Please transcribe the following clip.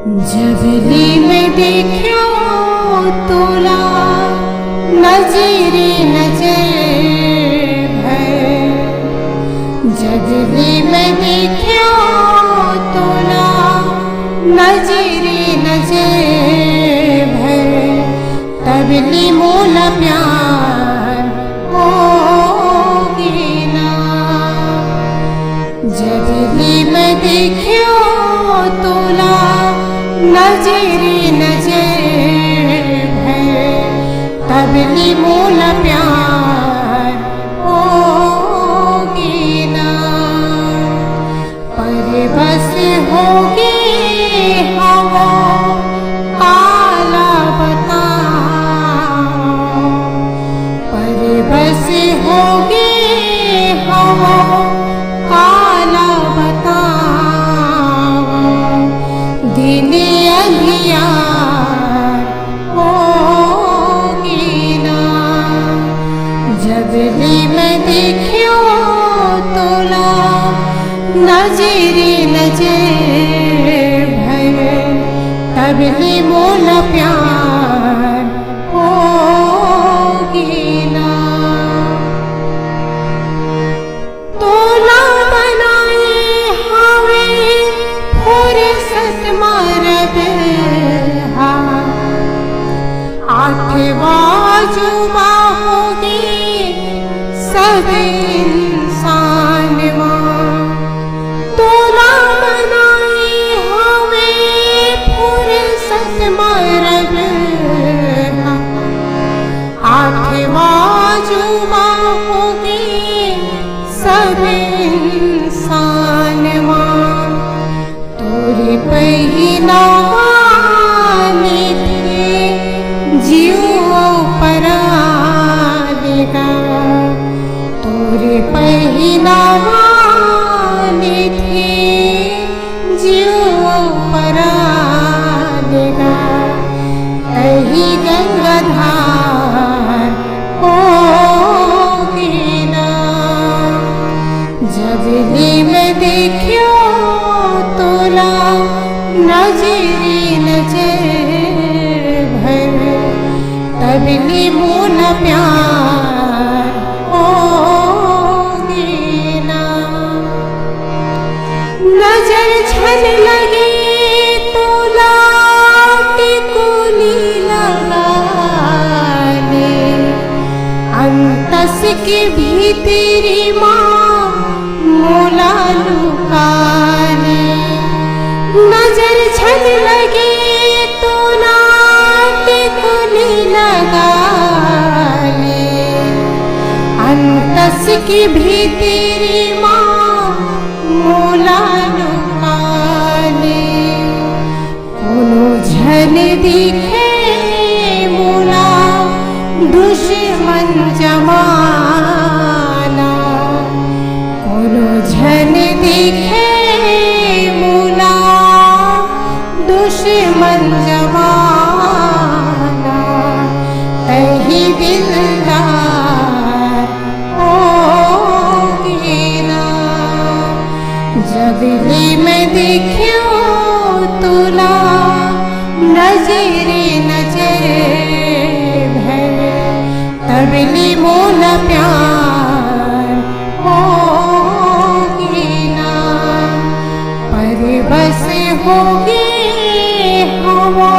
जबली में देखो तोला नजरे नजर भर। जबली में देखो तोला नजरे नजर भर। तबली मोला प्यार होगी ना। जबली में देखो तोला नजरे नजर भर। तबली मोला प्यार होगी ना। पर बस होगी हवा काला बताओ। पर बस होगी हवा काला बताओ। दिन अंधियार होगी ना। जबली में देखो तोला नजरे नजर भर। तबली मोला प्यार होगी ना। तोला बनाए हवे फुर्सत मारब हा। आठवां जुमा होगी सब इंसानवा। तोला बनाए हवे फुर्सत मारब हा। आठवां जुमा होगी सब इंसानवा। तोरे पहिनावाने थे जियो परानेगा। तोरे पहिनावाने थे जियो परानेगा। कहीं गंगाधार होगी ना। जबली में देखो तोला नजरे नजर भर। तबली मोला प्यार होगी ना। नजर छन लगे तोला टिकुली लगाने। अंतस के भीतरी माँ मोला लुकाने। नजर छन लगे तोला टिकुली लगाने। अंतस की भीतरी माँ मोला लुकाने। कोनो झन दिखे मोला दुश्मन जमाना। कोनो झन दिखे मोला दुश्मन जमाना। तही दिलदार होगी ना। जबली में देखो तोला नजरे नजर भर। तबली मोला प्यार होगी ना। पर बस होगी हवा